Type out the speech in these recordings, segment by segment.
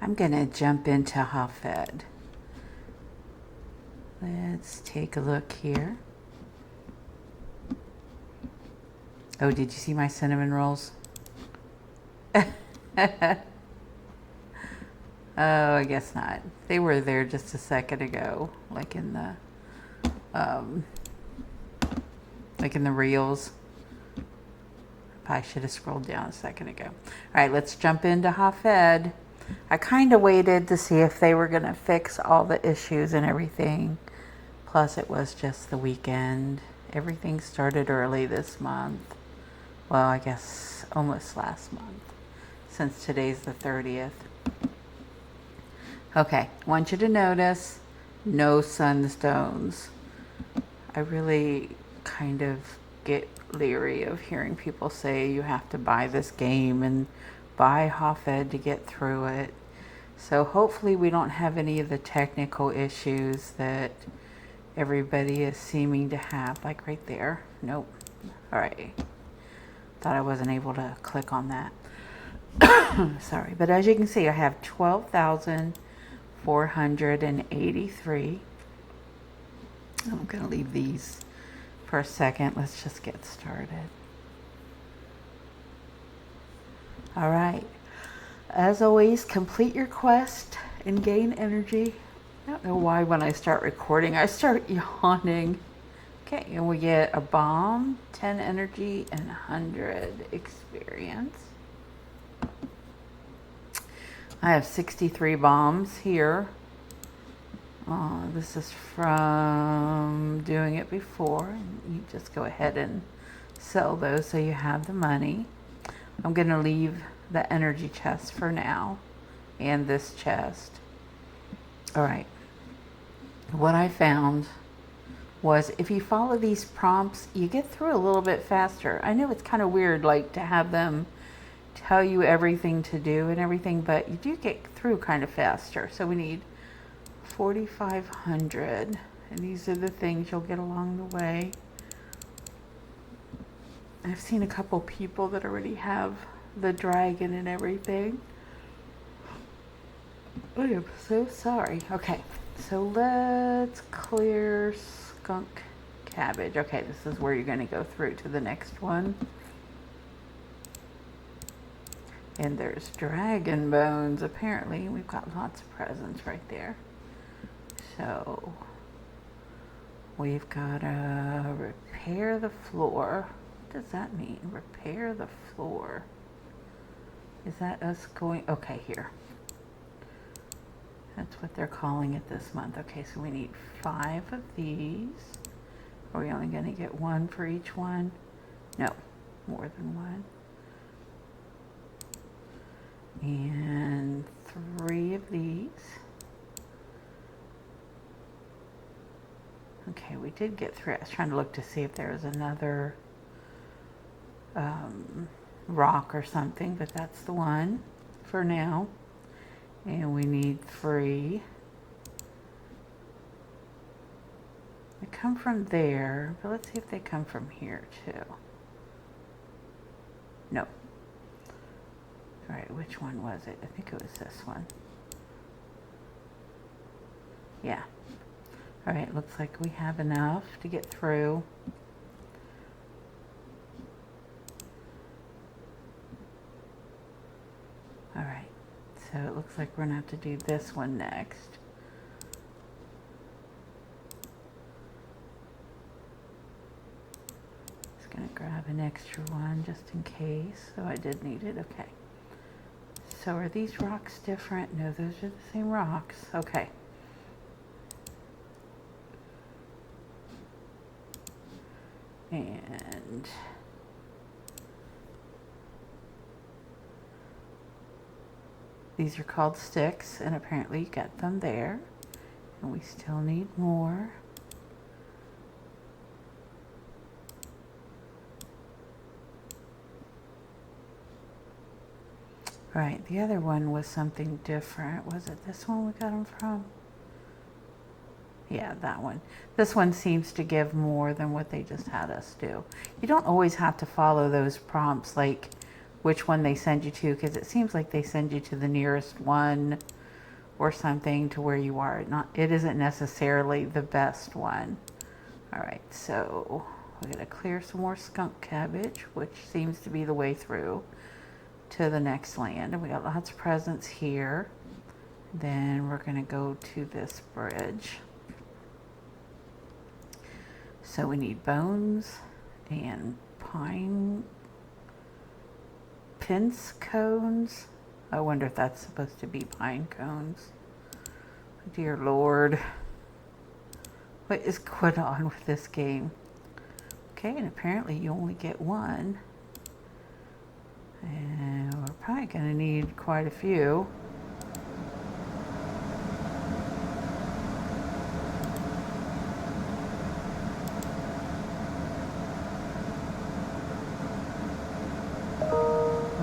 I'm gonna jump into Hafed. Let's take a look here. Oh, did you see my cinnamon rolls? Oh, I guess not. They were there just a second ago, um, like in the reels. I should have scrolled down a second ago. All right, let's jump into Hafed. I kind of waited to see if they were going to fix all the issues and everything. Plus, it was just the weekend. Everything started early this month. Well, I guess almost last month, since today's the 30th. Okay, I want you to notice no sunstones. I really kind of get leery of hearing people say you have to buy this game and buy Hafed to get through it. So hopefully we don't have any of the technical issues that everybody is seeming to have, like right there. Nope. All right. Thought I wasn't able to click on that. Sorry, but as you can see, I have 12,483. I'm going to leave these for a second. Let's just get started. All right. As always, complete your quest and gain energy. I don't know why when I start recording, I start yawning. Okay, and we get a bomb, 10 energy, and 100 experience. I have 63 bombs here. This is from doing it before. You just go ahead and sell those so you have the money. I'm going to leave the energy chest for now and this chest. All right. What I found was if you follow these prompts, you get through a little bit faster. I know it's kind of weird, like to have them tell you everything to do and everything, but you do get through kind of faster. So we need 4,500, and these are the things you'll get along the way. I've seen a couple people that already have the dragon and everything. I am so sorry. Okay, so let's clear skunk cabbage. Okay, this is where you're going to go through to the next one. And there's dragon bones. Apparently, we've got lots of presents right there. So, we've got to repair the floor. What does that mean? Repair the floor. Is that us going? Okay, here. That's what they're calling it this month. Okay, so we need 5 of these. Are we only going to get 1 for each one? No, more than 1. And 3 of these. Okay, we did get 3. I was trying to look to see if there was another rock or something, but that's the one for now. And we need 3. They come from there, but let's see if they come from here too. No. All right, which one was it? I think it was this one. Yeah. All right, looks like we have enough to get through. All right, so it looks like we're gonna have to do this one next. Just gonna grab an extra one just in case. So I did need it, okay. So are these rocks different? No, those are the same rocks. Okay. And these are called sticks, and apparently you got them there. And we still need more. Right, the other one was something different. Was it this one we got them from? Yeah, that one. This one seems to give more than what they just had us do. You don't always have to follow those prompts like which one they send you to, because it seems like they send you to the nearest one or something to where you are. It isn't necessarily the best one. All right, so we're gonna clear some more skunk cabbage, which seems to be the way through to the next land. And we got lots of presents here. Then we're gonna go to this bridge. So we need bones and pince cones. I wonder if that's supposed to be pine cones. Dear Lord. What is going on with this game? Okay, and apparently you only get one. And we're probably going to need quite a few.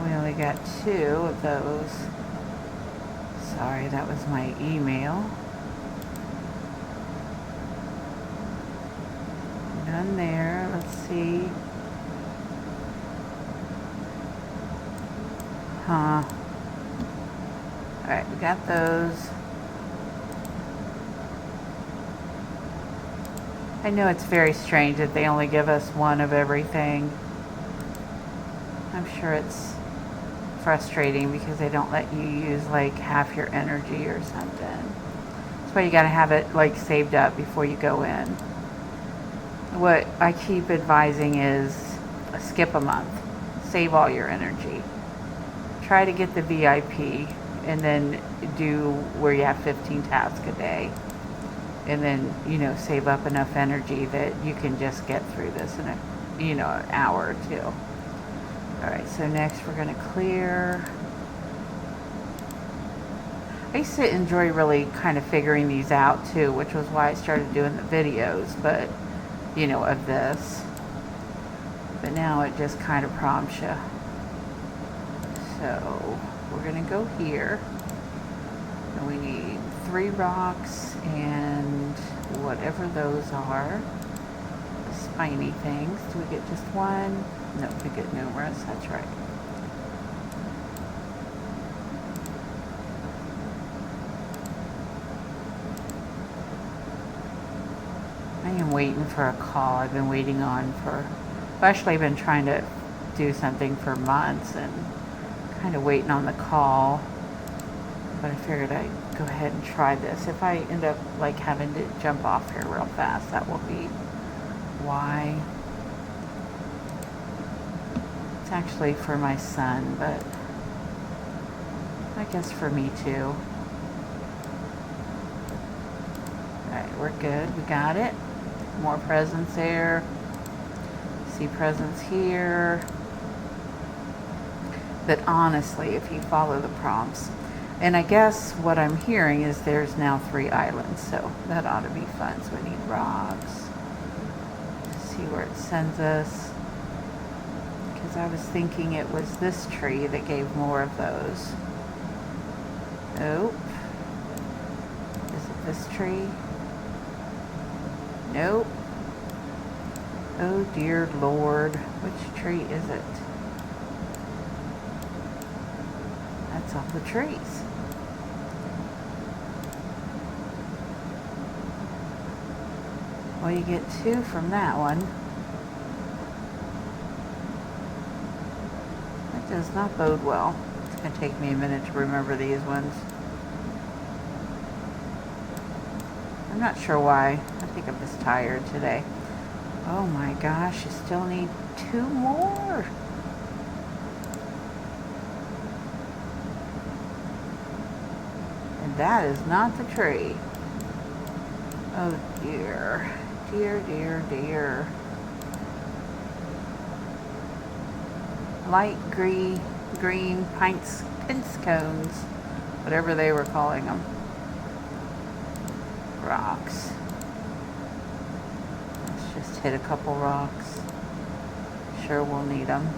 We only got 2 of those. Sorry, that was my email. None there. Let's see. Huh. Alright, we got those. I know it's very strange that they only give us 1 of everything. I'm sure it's frustrating because they don't let you use like half your energy or something. That's why you gotta have it like saved up before you go in. What I keep advising is skip a month. Save all your energy. Try to get the VIP and then do where you have 15 tasks a day. And then, save up enough energy that you can just get through this in an hour or 2. Alright, so next we're going to clear. I used to enjoy really kind of figuring these out too, which was why I started doing the videos, but, of this. But now it just kind of prompts you. So, we're going to go here. And we need 3 rocks and whatever those are. Spiny things. Do we get just 1? No, we get numerous. That's right. I am waiting for a call. I've been waiting on for... Actually, I've been trying to do something for months and kind of waiting on the call. But I figured I'd go ahead and try this. If I end up like having to jump off here real fast, that will be why. It's actually for my son, but I guess for me too. Alright, we're good. We got it. More presents there. See presents here. But honestly, if you follow the prompts, and I guess what I'm hearing is there's now 3 islands, so that ought to be fun. So we need rocks. Let's see where it sends us. Because I was thinking it was this tree that gave more of those. Nope. Is it this tree? Nope. Oh dear Lord. Which tree is it? That's all the trees. Well, you get 2 from that one. That does not bode well. It's going to take me a minute to remember these ones. I'm not sure why. I think I'm just tired today. Oh my gosh, you still need 2 more. And that is not the tree. Oh dear. Dear, dear, dear. Light green pince cones, whatever they were calling them. Rocks. Let's just hit a couple rocks. Sure we'll need them.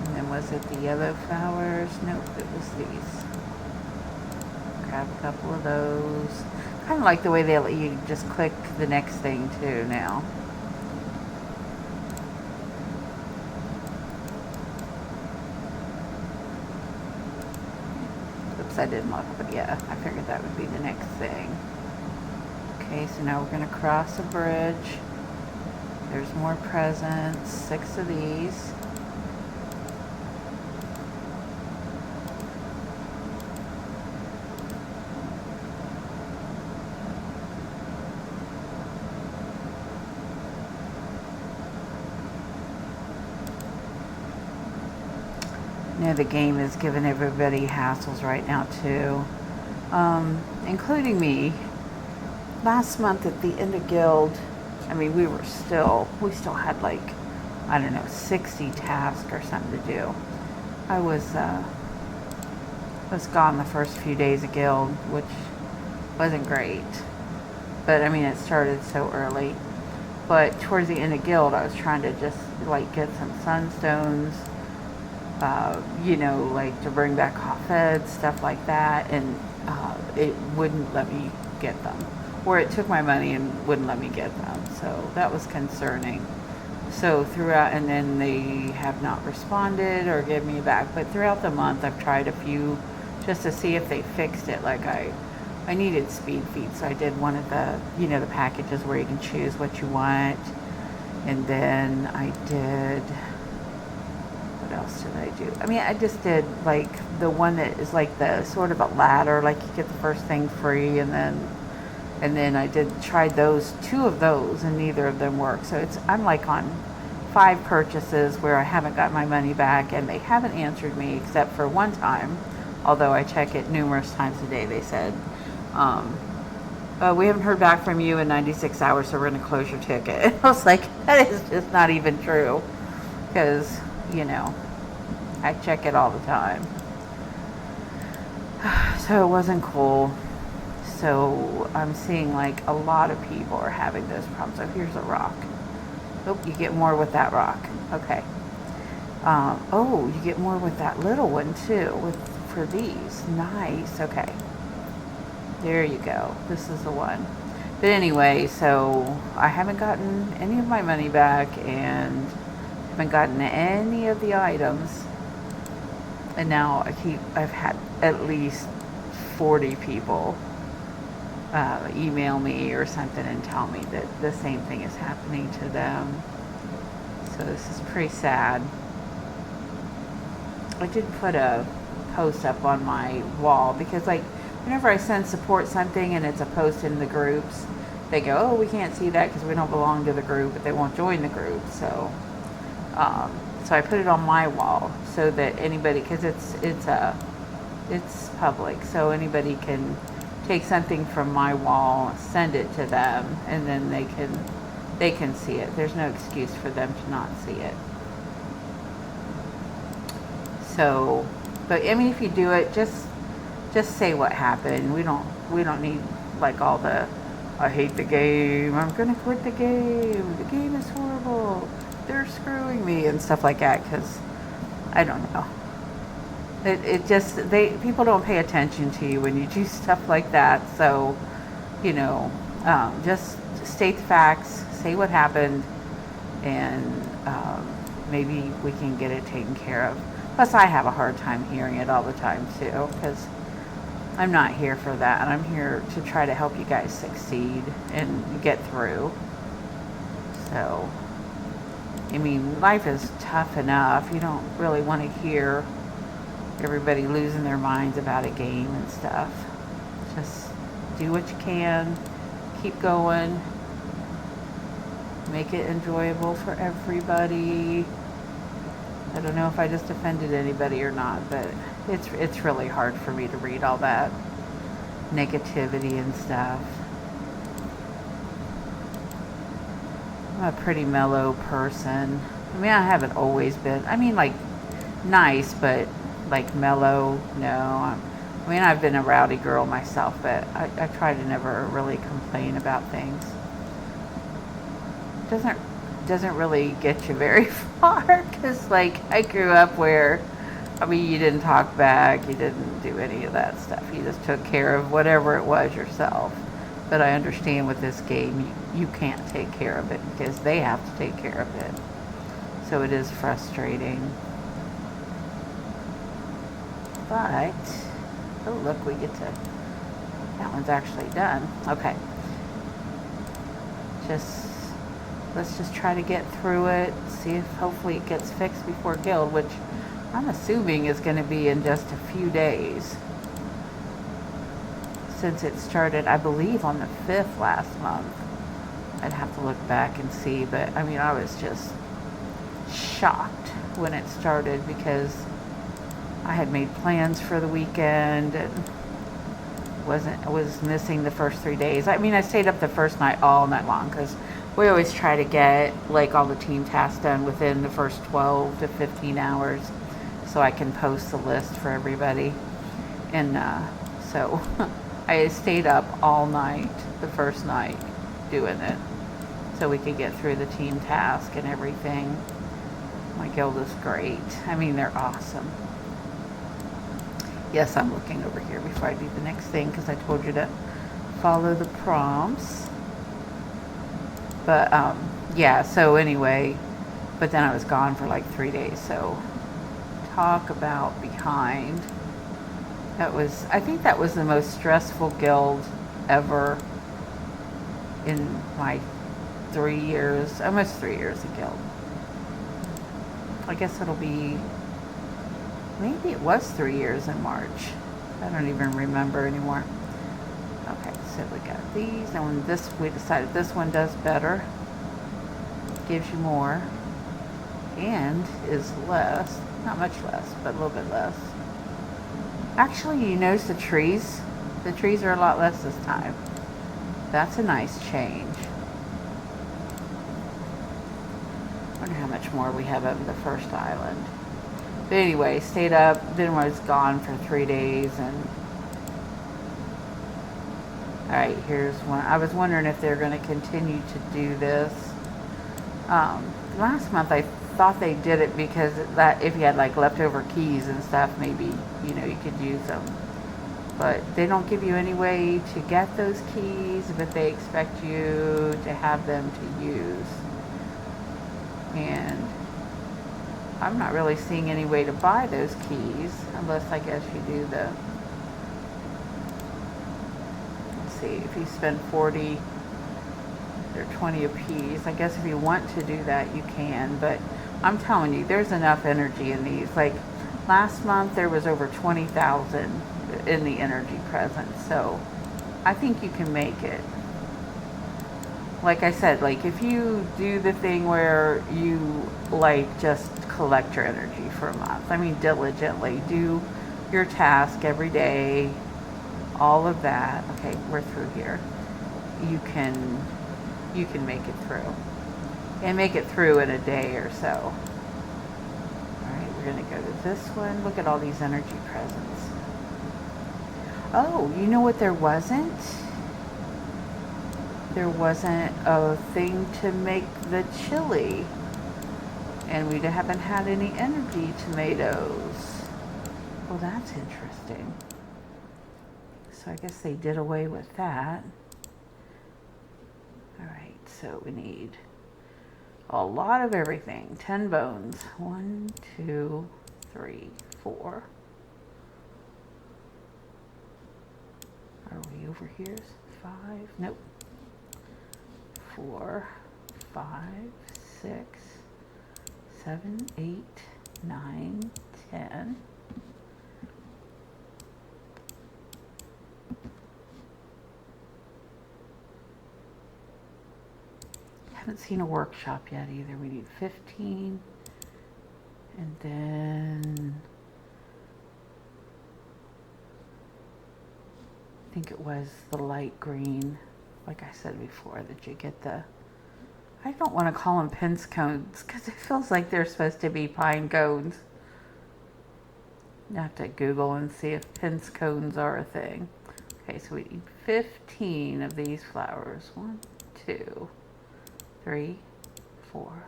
And then was it the yellow flowers? Nope, it was these. Grab a couple of those. Kind of like the way they let you just click the next thing too now. guess I didn't look, but yeah, I figured that would be the next thing. Okay, so now we're going to cross a bridge. There's more presents, 6 of these. You know, the game is giving everybody hassles right now too, including me. Last month at the end of Guild, I mean, we still had like, I don't know, 60 tasks or something to do. I was gone the first few days of Guild, which wasn't great. But I mean, it started so early. But towards the end of Guild, I was trying to just like get some sunstones, like to bring back Hafed, stuff like that, and it wouldn't let me get them. Or it took my money and wouldn't let me get them. So that was concerning. So throughout, and then they have not responded or given me back. But throughout the month, I've tried a few just to see if they fixed it. Like I needed speed feed, so I did one of the, the packages where you can choose what you want. And then I did, what else did I do? I mean, I just did like the one that is like the sort of a ladder, like you get the first thing free, and then I tried 2 of those, and neither of them worked. So I'm like on 5 purchases where I haven't got my money back, and they haven't answered me except for one time, although I check it numerous times a day. They said, we haven't heard back from you in 96 hours, so we're going to close your ticket. I was like, that is just not even true, because, I check it all the time. So it wasn't cool. So I'm seeing like a lot of people are having those problems. So here's a rock. Oh, you get more with that rock. Okay. You get more with that little one too, for these. Nice. Okay. There you go. This is the one. But anyway, so I haven't gotten any of my money back and haven't gotten any of the items. And now I've had at least 40 people email me or something and tell me that the same thing is happening to them. So this is pretty sad. I did put a post up on my wall because like whenever I send support something and it's a post in the groups, they go, oh, we can't see that because we don't belong to the group, but they won't join the group. So I put it on my wall so that anybody, because it's public, so anybody can take something from my wall, send it to them, and then they can see it. There's no excuse for them to not see it. So, but I mean, if you do it, just say what happened. We don't need like all the, I hate the game, I'm gonna quit the game is horrible, they're screwing me and stuff like that, because I don't know. People don't pay attention to you when you do stuff like that. So, just state the facts, say what happened, and maybe we can get it taken care of. Plus, I have a hard time hearing it all the time too, because I'm not here for that. I'm here to try to help you guys succeed and get through. So, I mean, life is tough enough. You don't really want to hear everybody losing their minds about a game and stuff. Just do what you can, keep going, make it enjoyable for everybody. I don't know if I just offended anybody or not, but it's really hard for me to read all that negativity and stuff. I'm a pretty mellow person. I mean, I haven't always been. I mean, like, nice, but like mellow, no. I mean, I've been a rowdy girl myself, but I try to never really complain about things. Doesn't really get you very far, because like I grew up where, I mean, you didn't talk back, you didn't do any of that stuff. You just took care of whatever it was yourself. But I understand with this game, you can't take care of it because they have to take care of it. So it is frustrating. But Oh, look, we get to, that one's actually done. Okay. Just, let's just try to get through it, see if hopefully it gets fixed before Guild, which I'm assuming is going to be in just a few days. Since it started, I believe, on the 5th last month. I'd have to look back and see, but I mean, I was just shocked when it started because I had made plans for the weekend and was missing the first 3 days. I mean, I stayed up the first night all night long because we always try to get like all the team tasks done within the first 12 to 15 hours so I can post the list for everybody. And so I stayed up all night the first night doing it so we could get through the team task and everything. My guild is great. I mean, they're awesome. Yes, I'm looking over here before I do the next thing because I told you to follow the prompts. But yeah, so anyway, but then I was gone for like 3 days. So talk about behind. I think that was the most stressful guild ever in my 3 years, almost 3 years of guild. I guess it'll be, maybe it was 3 years in March. I don't even remember anymore. Okay, so we got these, and we decided this one does better. Gives you more, and is less, not much less, but a little bit less. Actually, you notice the trees are a lot less this time. That's a nice change. I wonder how much more we have of the first island. But anyway, stayed up, then was gone for 3 days, and alright, here's one. I was wondering if they're going to continue to do this. Last month I thought they did it because that if you had like leftover keys and stuff, maybe, you know, you could use them. But they don't give you any way to get those keys, but they expect you to have them to use. And I'm not really seeing any way to buy those keys, unless I guess you do the, let's see, if you spend 40, they're 20 a piece. I guess if you want to do that, you can, but I'm telling you, there's enough energy in these. Like last month, there was over 20,000 in the energy present, so I think you can make it. Like I said, like if you do the thing where you like just collect your energy for a month, I mean diligently do your task every day, all of that. Okay, we're through here. You can make it through, and make it through in a day or so. All right, we're gonna go to this one. Look at all these energy presents. Oh, you know what there wasn't? There wasn't a thing to make the chili. And we haven't had any energy tomatoes. Well, that's interesting. So I guess they did away with that. All right, so we need a lot of everything. 10 bones. 1, 2, 3, 4. Are we over here? 5? Nope. 4, 5, 6, 7, 8, 9, 10. Haven't seen a workshop yet either. We need 15. And then I think it was the light green, like I said before, that you get the, I don't want to call them pence cones because it feels like they're supposed to be pine cones. You have to Google and see if pence cones are a thing. Okay, so we need 15 of these flowers. 1, 2, 3, 4,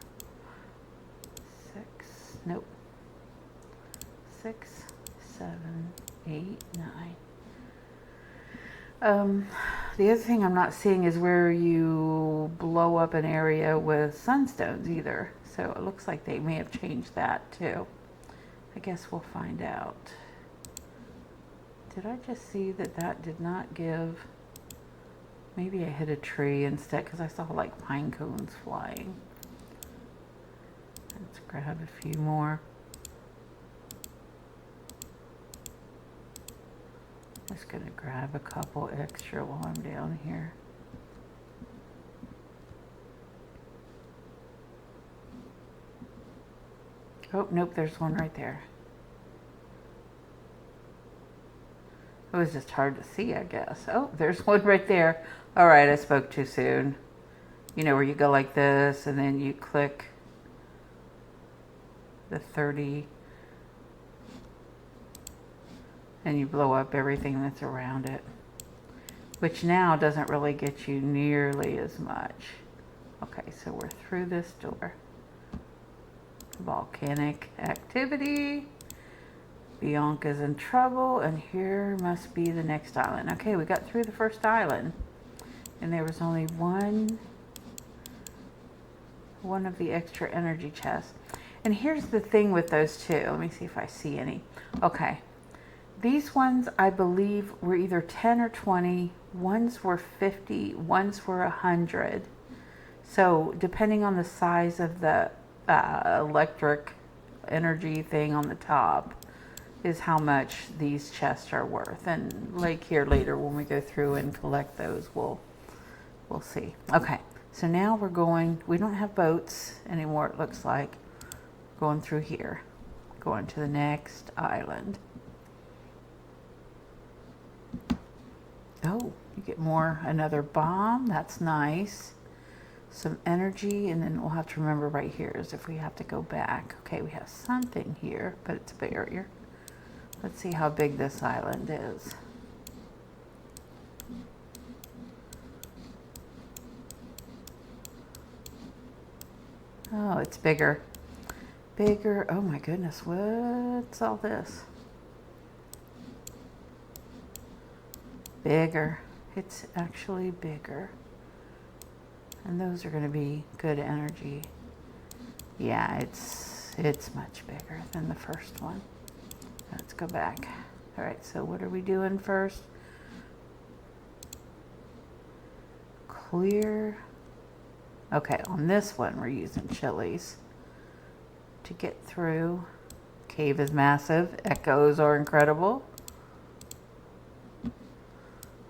6, nope, 6, 7, 8, 9. The other thing I'm not seeing is where you blow up an area with sunstones either. So it looks like they may have changed that too. I guess we'll find out. did I just see that that did not give? Maybe I hit a tree instead because I saw like pine cones flying. Let's grab a few more. Just gonna grab a couple extra while I'm down here. Oh, nope, there's one right there. It was just hard to see, I guess. Oh, there's one right there. All right, I spoke too soon. You know where you go like this and then you click the 30 and you blow up everything that's around it, which now doesn't really get you nearly as much. Okay, so we're through this door. Volcanic activity. Bianca's in trouble, and here must be the next island. Okay, we got through the first island, and there was only one of the extra energy chests. And here's the thing with those two. Let me see if I see any. Okay, these ones I believe were either 10 or 20. Ones were 50. Ones were 100. So depending on the size of the electric energy thing on the top is how much these chests are worth. And like here later when we go through and collect those, we'll see. Okay, so now we're going, we don't have boats anymore, it looks like. Going through here, going to the next island. Oh, you get more, another bomb, that's nice. Some energy, and then we'll have to remember right here is if we have to go back. Okay, we have something here, but it's a barrier. Let's see how big this island is. Oh, it's bigger. Bigger. Oh my goodness, what's all this? Bigger. It's actually bigger. And those are going to be good energy. Yeah, it's much bigger than the first one. Let's go back. All right, so what are we doing first? Clear. Okay, on this one we're using chilies to get through. Cave is massive. Echoes are incredible.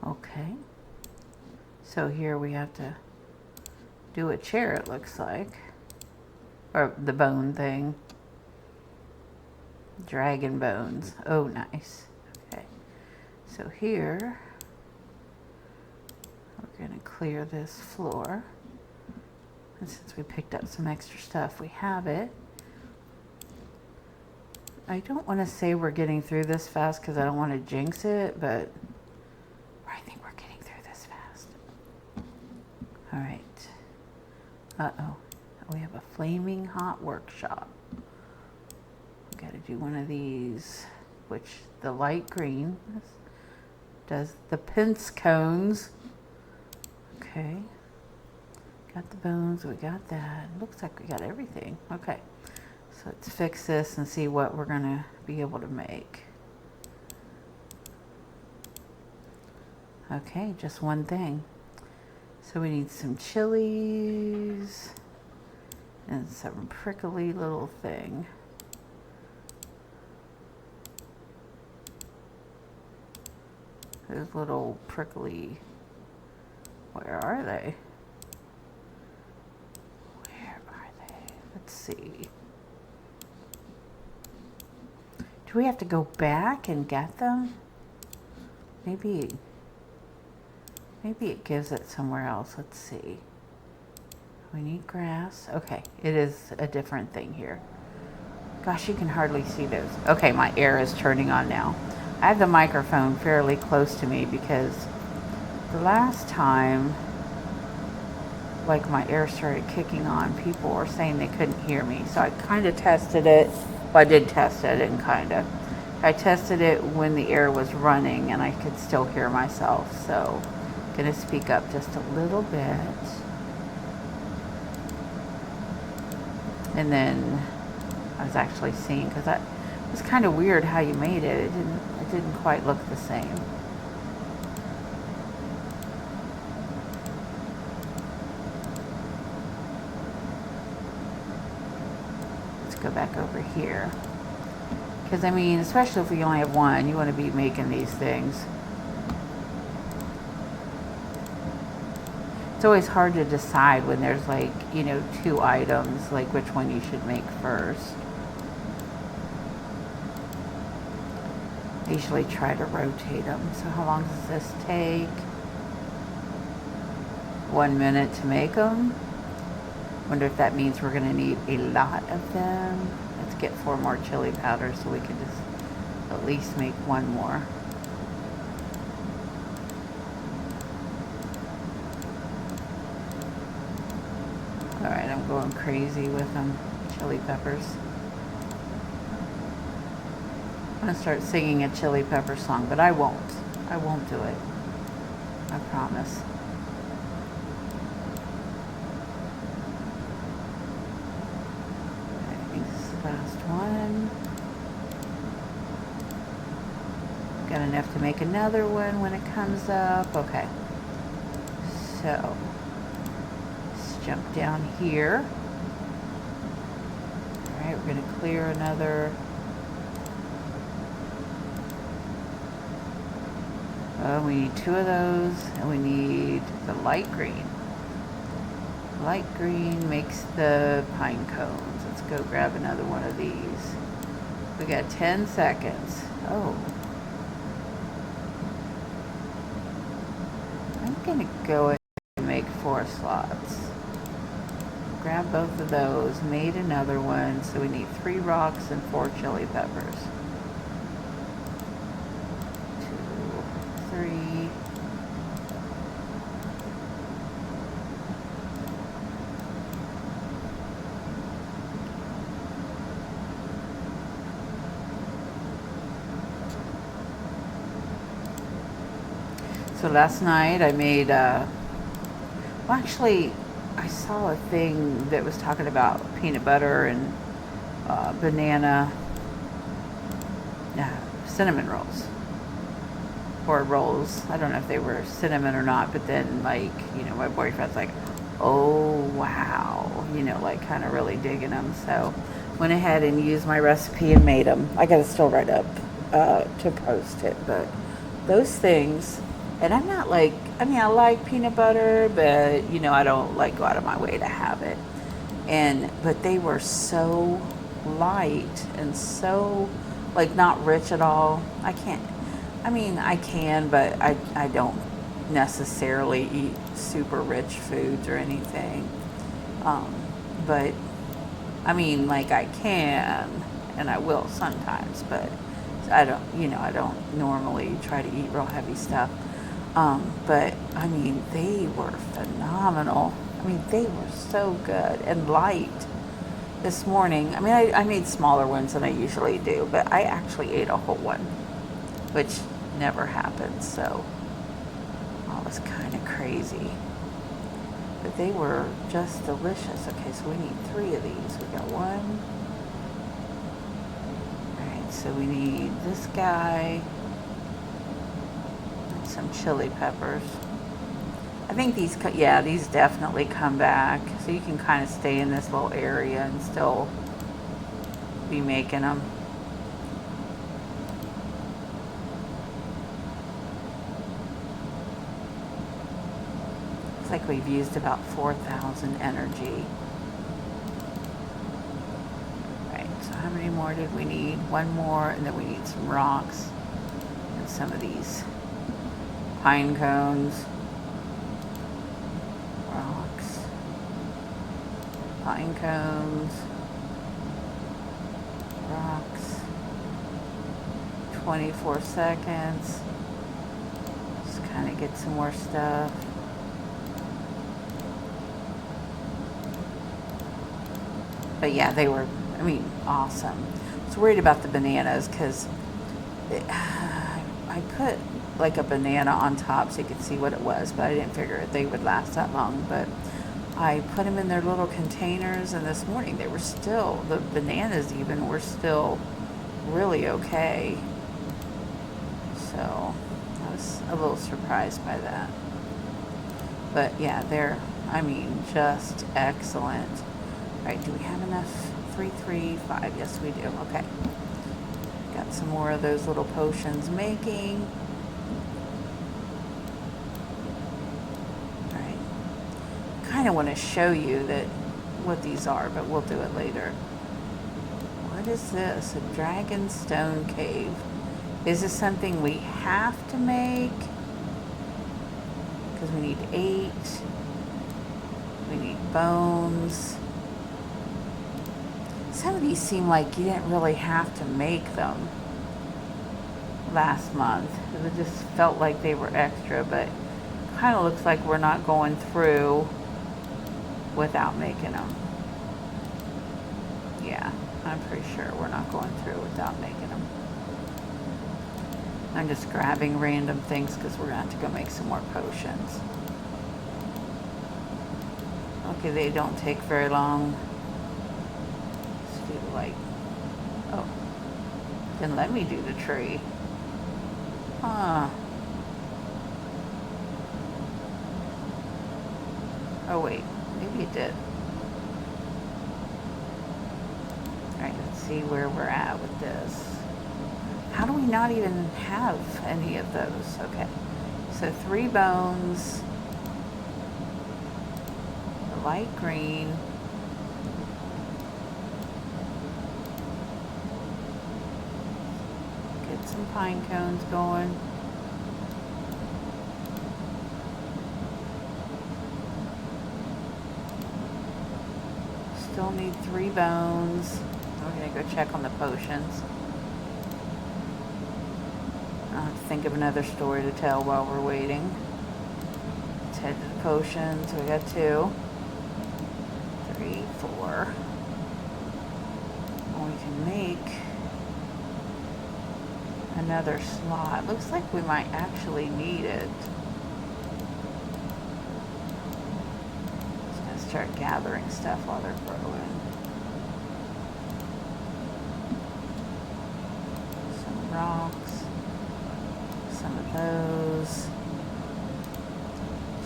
Okay. So here we have to do a chair, it looks like. Or the bone thing. Dragon bones. Oh, nice. Okay. So here, we're going to clear this floor. And since we picked up some extra stuff, we have it. I don't want to say we're getting through this fast because I don't want to jinx it, but I think we're getting through this fast. All right. Uh-oh. We have a flaming hot workshop. We got to do one of these, which the light green does the pince cones. Okay. Got the bones, we got that. Looks like we got everything. Okay. So let's fix this and see what we're going to be able to make. Okay, just one thing. So we need some chilies and some prickly little thing. Those little prickly, where are they? Where are they? Let's see. Do we have to go back and get them? Maybe it gives it somewhere else. Let's see. We need grass. Okay, it is a different thing here. Gosh, you can hardly see those. Okay, my air is turning on now. I have the microphone fairly close to me because the last time, like my air started kicking on, people were saying they couldn't hear me. So I kind of tested it. Well, I did test it and kind of. I tested it when the air was running and I could still hear myself. So I'm going to speak up just a little bit. And then I was actually seeing, because that was kind of weird how you made it. It didn't quite look the same. Let's go back over here. Because, I mean, especially if we only have one, you want to be making these things. It's always hard to decide when there's like, you know, two items, like which one you should make first. I usually try to rotate them. So how long does this take? 1 minute to make them. Wonder if that means we're gonna need a lot of them. Let's get 4 more chili powders so we can just at least make one more. Alright, I'm going crazy with them. Chili peppers. I'm going to start singing a chili pepper song, but I won't. I won't do it. I promise. I think this is the last one. Got enough to make another one when it comes up. Okay. So, let's jump down here. Alright, we're going to clear another. We need 2 of those, and we need the light green. Light green makes the pine cones. Let's go grab another one of these. We got 10 seconds. Oh. I'm gonna go ahead and make 4 slots. Grab both of those, made another one, so we need 3 rocks and 4 chili peppers. 2, 3. So last night I made, well actually I saw a thing that was talking about peanut butter and banana cinnamon rolls. Or rolls. I don't know if they were cinnamon or not, but then like, you know, my boyfriend's like, oh wow, you know, like kind of really digging them. So went ahead and used my recipe and made them. I gotta still write up to post it, but those things. And I'm not like, I mean, I like peanut butter, but, you know, I don't like go out of my way to have it. But they were so light and so, like, not rich at all. I can, but I don't necessarily eat super rich foods or anything. But, I mean, like, I can, and I will sometimes, but I don't normally try to eat real heavy stuff. But I mean, they were phenomenal. I mean, they were so good and light. This morning, I mean, I made smaller ones than I usually do, but I actually ate a whole one, which never happens. So that was kind of crazy. But they were just delicious. Okay, so we need 3 of these. We got 1. All right, so we need this guy. Some chili peppers. I think these definitely come back. So you can kind of stay in this little area and still be making them. Looks like we've used about 4,000 energy. Right, so how many more did we need? 1 more, and then we need some rocks and some of these pine cones, rocks, pine cones, rocks, 24 seconds, just kind of get some more stuff. But yeah, they were, I mean, awesome. I was worried about the bananas because I put like a banana on top so you could see what it was, but I didn't figure they would last that long. But I put them in their little containers, and this morning they were still, the bananas even were still really okay. a little surprised by that. But yeah, they're, I mean, just excellent. All right, do we have enough? 3, 3, 5. Yes, we do. Okay. Got some more of those little potions making. All right. Kind of want to show you that what these are, but we'll do it later. What is this? A dragon stone cave. Is this something we have to make? Because we need 8. We need bones. Some of these seem like you didn't really have to make them last month. It just felt like they were extra, but kind of looks like we're not going through without making them. Yeah, I'm pretty sure we're not going through without making them. I'm just grabbing random things because we're going to have to go make some more potions. Okay, they don't take very long. Let's do the light. Oh, didn't let me do the tree. Huh. Oh wait, maybe it did. Alright, let's see where we're at with this. How do we not even have any of those? Okay, so 3 bones, the light green, get some pine cones going. Still need 3 bones. We're gonna go check on the potions. I'll have to think of another story to tell while we're waiting. Let's head to the potions. We got 2, 3, 4. And we can make another slot. Looks like we might actually need it. Just gonna start gathering stuff while they're growing. Some rocks. Some of those.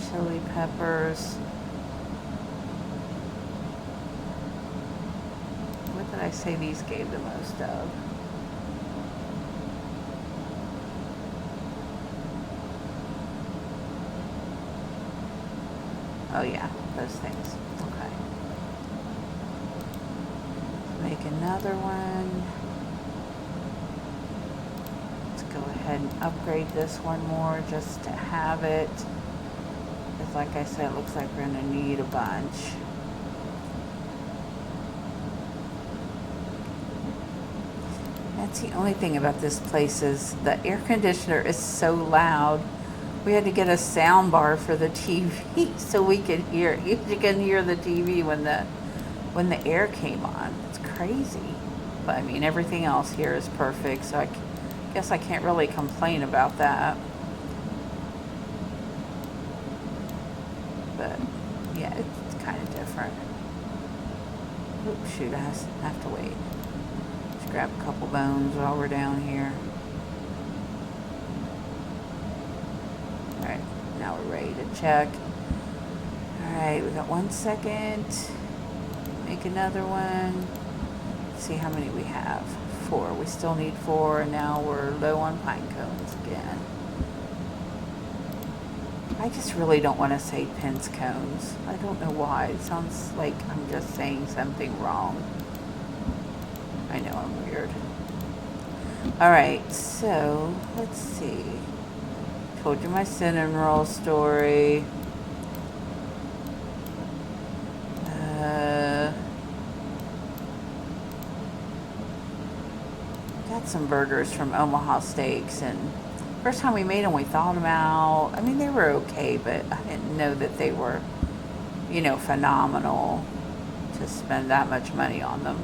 Chili peppers. What did I say these gave the most of? Oh yeah, those things. Okay. Make another one. Go ahead and upgrade this one more just to have it, because like I said, it looks like we're going to need a bunch. That's the only thing about this place is the air conditioner is so loud. We had to get a sound bar for the TV so we could hear. You can hear the TV when the air came on. It's crazy, but I mean everything else here is perfect, so I guess I can't really complain about that. But yeah, it's kind of different. Oops, shoot, I have to wait. Let's grab a couple bones while we're down here. Alright, now we're ready to check. Alright, we got 1 second. Make another one. Let's see how many we have. 4. We still need 4, and now we're low on pine cones again. I just really don't want to say pince cones. I don't know why. It sounds like I'm just saying something wrong. I know I'm weird. Alright, so let's see. Told you my cinnamon roll story. Got some burgers from Omaha Steaks, and first time we made them, we thawed them out. I mean, they were okay, but I didn't know that they were, phenomenal to spend that much money on them.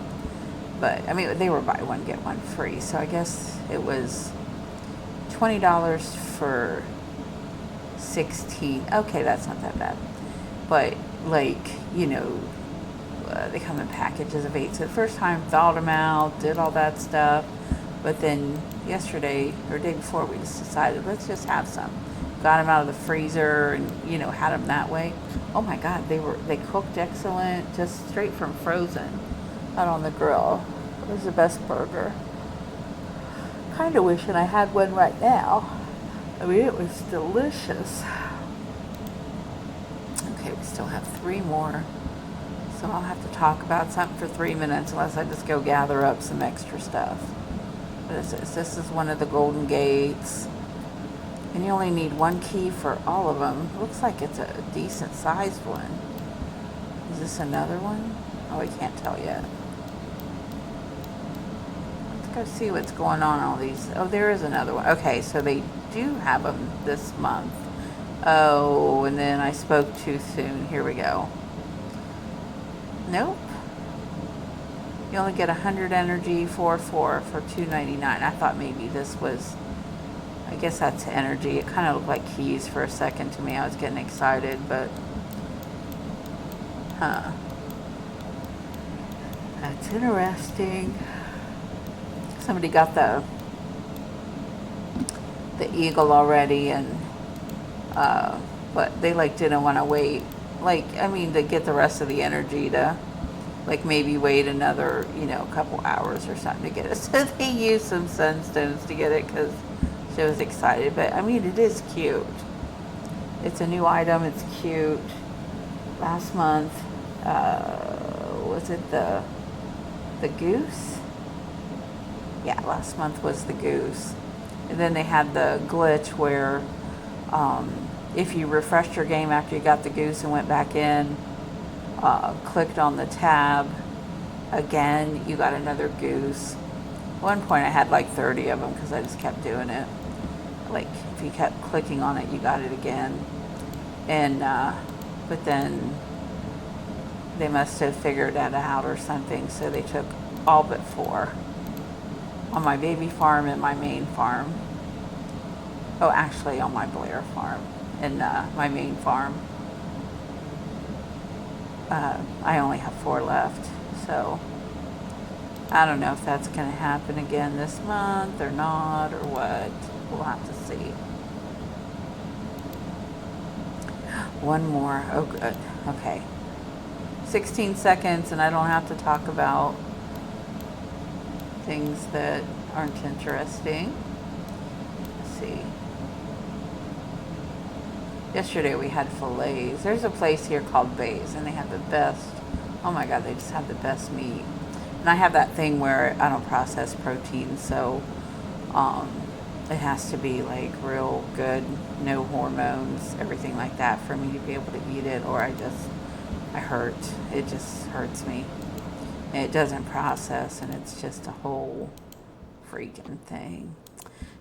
But I mean, they were buy one get one free, so I guess it was $20 for 16. Okay, that's not that bad. But they come in packages of 8. So the first time thawed them out, did all that stuff. But then, yesterday or day before, we just decided let's just have some. Got them out of the freezer and had them that way. Oh my God, they cooked excellent, just straight from frozen, out on the grill. It was the best burger. Kind of wishing I had one right now. I mean, it was delicious. Okay, we still have 3 more. So I'll have to talk about something for 3 minutes unless I just go gather up some extra stuff. What is this? This is one of the Golden Gates. And you only need 1 key for all of them. Looks like it's a decent sized one. Is this another one? Oh, I can't tell yet. Let's go see what's going on all these. Oh, there is another one. Okay, so they do have them this month. Oh, and then I spoke too soon. Here we go. Nope. You only get 100 energy, 4 for $2.99. I thought maybe this was, I guess that's energy. It kind of looked like keys for a second to me. I was getting excited, but, that's interesting. Somebody got the eagle already, and, but they didn't want to wait. To get the rest of the energy to, maybe wait another, couple hours or something to get it. So they used some sunstones to get it because she was excited. But, it is cute. It's a new item. It's cute. Last month, was it the goose? Yeah, last month was the goose. And then they had the glitch where if you refreshed your game after you got the goose and went back in, clicked on the tab again, you got another goose. At one point I had 30 of them because I just kept doing it. If you kept clicking on it, you got it again. And but then they must have figured that out or something, so they took all but 4 on my baby farm and my main farm. Oh, actually on my Blair farm and my main farm. I only have 4 left, so I don't know if that's going to happen again this month or not, or what. We'll have to see. One more. Oh, good. Okay. 16 seconds, and I don't have to talk about things that aren't interesting. Let's see. Yesterday we had fillets. There's a place here called Bays, and they have the best, oh my God, they just have the best meat. And I have that thing where I don't process protein, so it has to be real good, no hormones, everything like that for me to be able to eat it, or I hurt. It just hurts me. And it doesn't process, and it's just a whole freaking thing.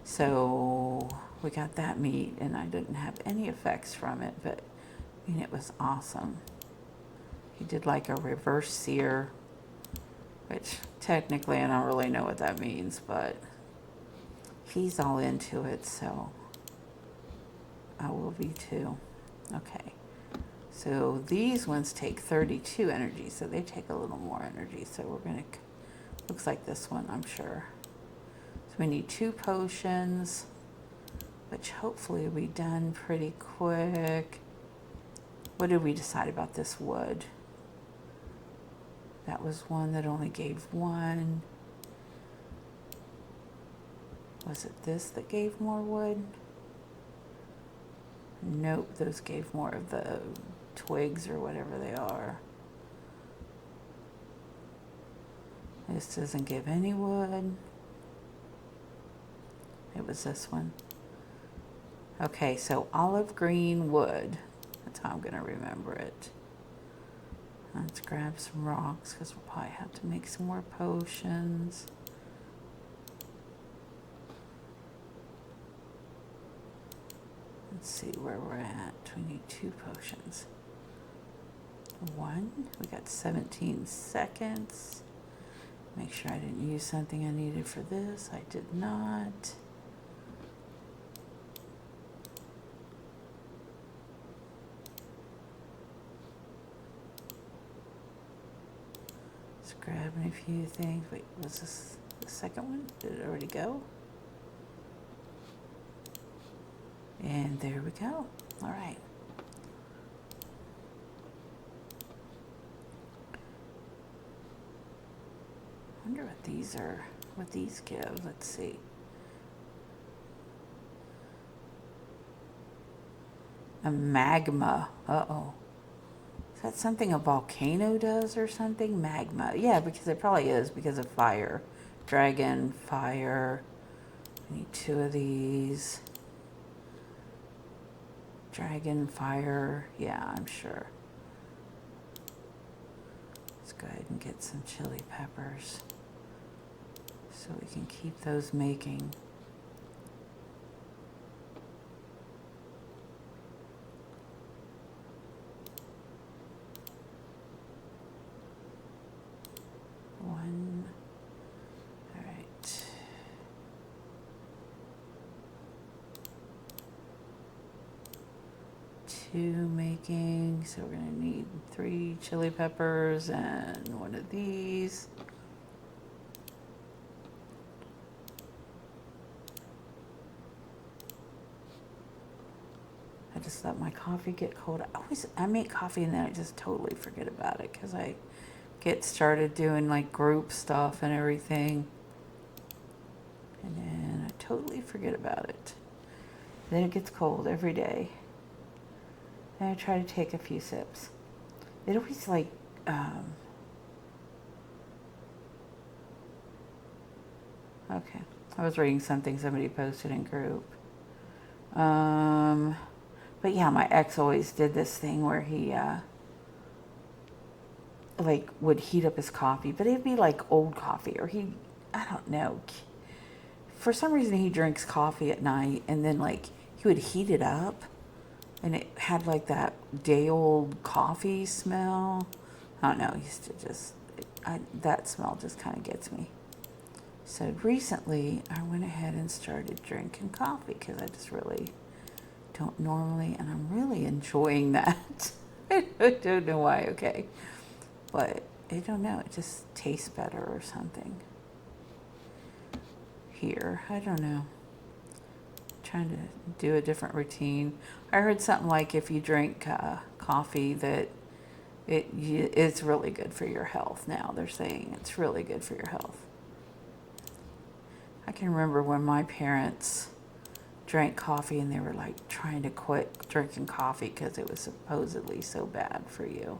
So we got that meat, and I didn't have any effects from it, but it was awesome. He did a reverse sear, which technically I don't really know what that means, but he's all into it, so I will be too. Okay, so these ones take 32 energy, so they take a little more energy, so we're gonna, looks like this one, I'm sure. So we need 2 potions, which hopefully will be done pretty quick. What did we decide about this wood? That was one that only gave 1. Was it this that gave more wood? Nope, those gave more of the twigs or whatever they are. This doesn't give any wood. It was this one. Okay, so olive green wood. That's how I'm going to remember it. Let's grab some rocks because we'll probably have to make some more potions. Let's see where we're at. We need 2 potions. 1. We got 17 seconds. Make sure I didn't use something I needed for this. I did not. Just grabbing a few things. Wait, was this the second one? Did it already go? And there we go. All right. I wonder what these give. Let's see. A magma. Uh-oh. Is that something a volcano does or something? Magma. Yeah, because it probably is because of fire. Dragon, fire. I need 2 of these. Dragon, fire. Yeah, I'm sure. Let's go ahead and get some chili peppers so we can keep those making. One. All right. Two making, so we're gonna need 3 chili peppers and 1 of these. I just let my coffee get cold. I make coffee and then I just totally forget about it because I get started doing like group stuff and everything. And then I totally forget about it. Then it gets cold every day. And I try to take a few sips. It always like, okay. I was reading something somebody posted in group. But yeah, my ex always did this thing where he, like would heat up his coffee, but it'd be like old coffee or I don't know. For some reason he drinks coffee at night and then like he would heat it up and it had like that day old coffee smell. I don't know. He used to just, that smell just kind of gets me. So recently I went ahead and started drinking coffee because I just really don't normally, and I'm really enjoying that. I don't know why, okay. But I don't know, it just tastes better or something. Here, I don't know. Trying to do a different routine. I heard something like if you drink coffee that it's really good for your health now. They're saying it's really good for your health. I can remember when my parents drank coffee and they were like trying to quit drinking coffee because it was supposedly so bad for you.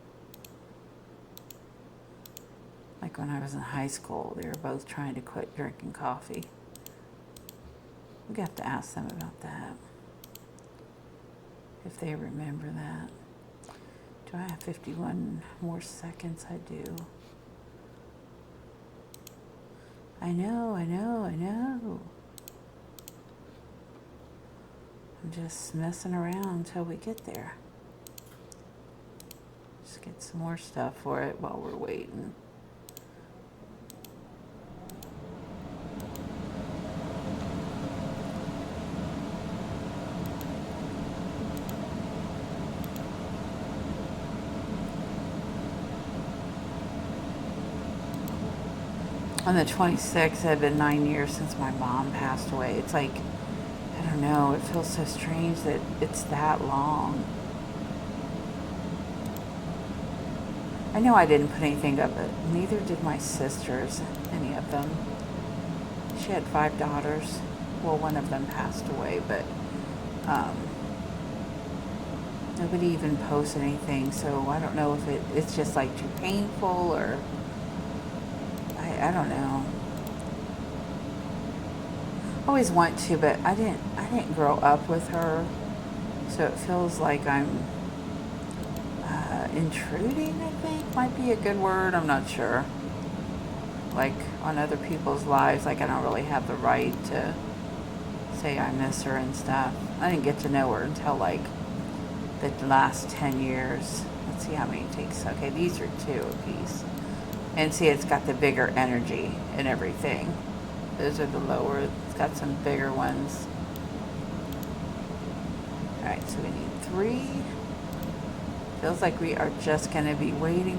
Like when I was in high school, they were both trying to quit drinking coffee. We have to ask them about that. If they remember that. Do I have 51 more seconds? I do. I know. I'm just messing around until we get there. Just get some more stuff for it while we're waiting. On the 26th, it had been 9 years since my mom passed away. It's like, I don't know, it feels so strange that it's that long. I know I didn't put anything up, but neither did my sisters, any of them. She had 5 daughters. Well, one of them passed away, but nobody even posted anything, so I don't know if it's just like too painful or I don't know. I always want to, but I didn't grow up with her, so it feels like I'm intruding, I think might be a good word. I'm not sure. Like on other people's lives, like I don't really have the right to say I miss her and stuff. I didn't get to know her until like the last 10 years. Let's see how many it takes. Okay, these are 2 apiece. And see, it's got the bigger energy and everything. Those are the lower. It's got some bigger ones. All right, so we need 3. Feels like we are just going to be waiting.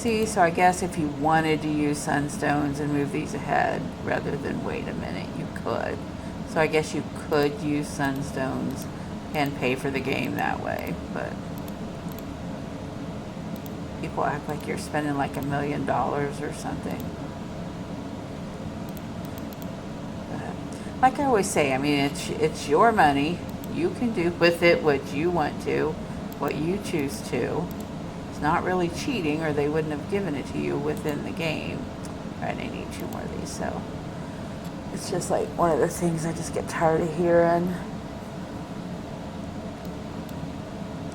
See, so I guess if you wanted to use sunstones and move these ahead rather than wait a minute, you could. So I guess you could use sunstones and pay for the game that way, but people act like you're spending like $1 million or something. But like I always say, I mean, it's your money. You can do with it what you want to, what you choose to. It's not really cheating, or they wouldn't have given it to you within the game. All right, I need 2 more of these, so it's just like one of those things I just get tired of hearing.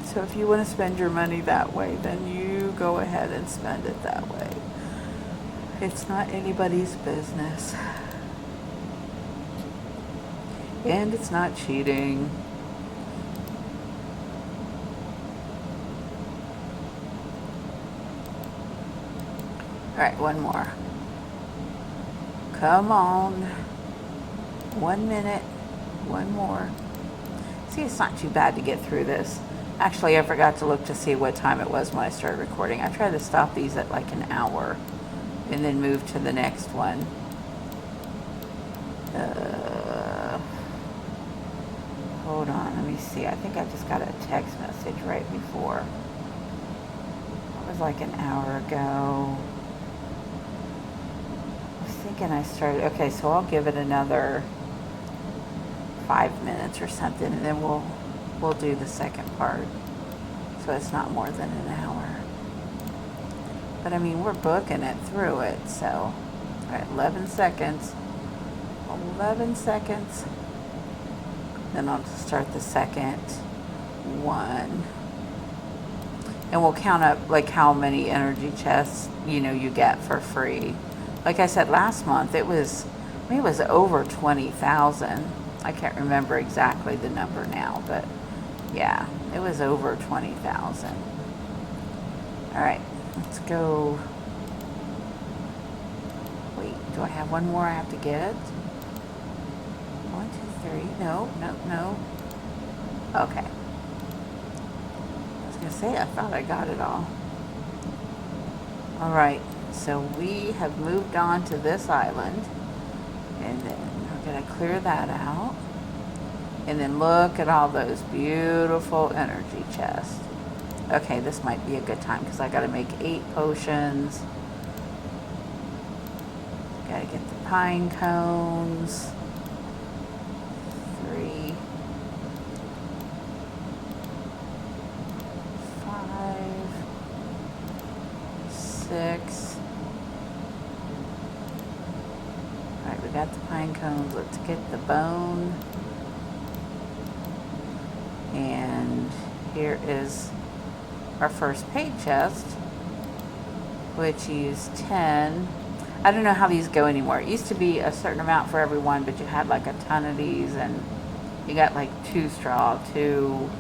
So if you want to spend your money that way, then you go ahead and spend it that way. It's not anybody's business. And it's not cheating. All right, one more. Come on. 1 minute. One more. See, it's not too bad to get through this. Actually, I forgot to look to see what time it was when I started recording. I tried to stop these at like an hour and then move to the next one. Hold on, let me see. I think I just got a text message right before. It was like an hour ago. I was thinking I started. Okay, so I'll give it another 5 minutes or something, and then we'll do the second part. So it's not more than an hour. But I mean, we're booking it through it, so. All right, 11 seconds. 11 seconds. Then I'll just start the second one. And we'll count up like how many energy chests, you get for free. Like I said last month, it was over 20,000. I can't remember exactly the number now, but yeah, it was over 20,000. All right, let's go. Wait, do I have one more I have to get? 1, 2, 3. No. Okay. I was gonna say, I thought I got it all. All right, so we have moved on to this island, and then we're gonna clear that out. And then look at all those beautiful energy chests. Okay, this might be a good time because I got to make 8 potions. Got to get the pine cones. 3, 5, 6. All right, we got the pine cones. Let's get the bone. And here is our first paid chest, which used 10. I don't know how these go anymore. It used to be a certain amount for everyone, but you had like a ton of these, and you got like 2 straw, 2,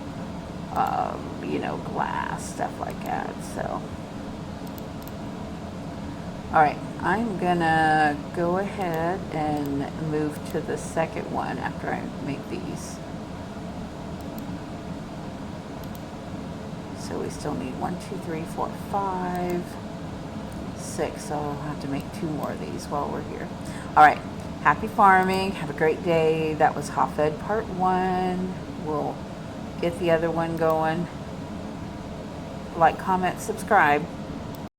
glass, stuff like that. So, all right, I'm gonna go ahead and move to the second one after I make these. So we still need 1, 2, 3, 4, 5, 6. So I'll have to make 2 more of these while we're here. All right. Happy farming. Have a great day. That was Hafed part 1. We'll get the other one going. Like, comment, subscribe.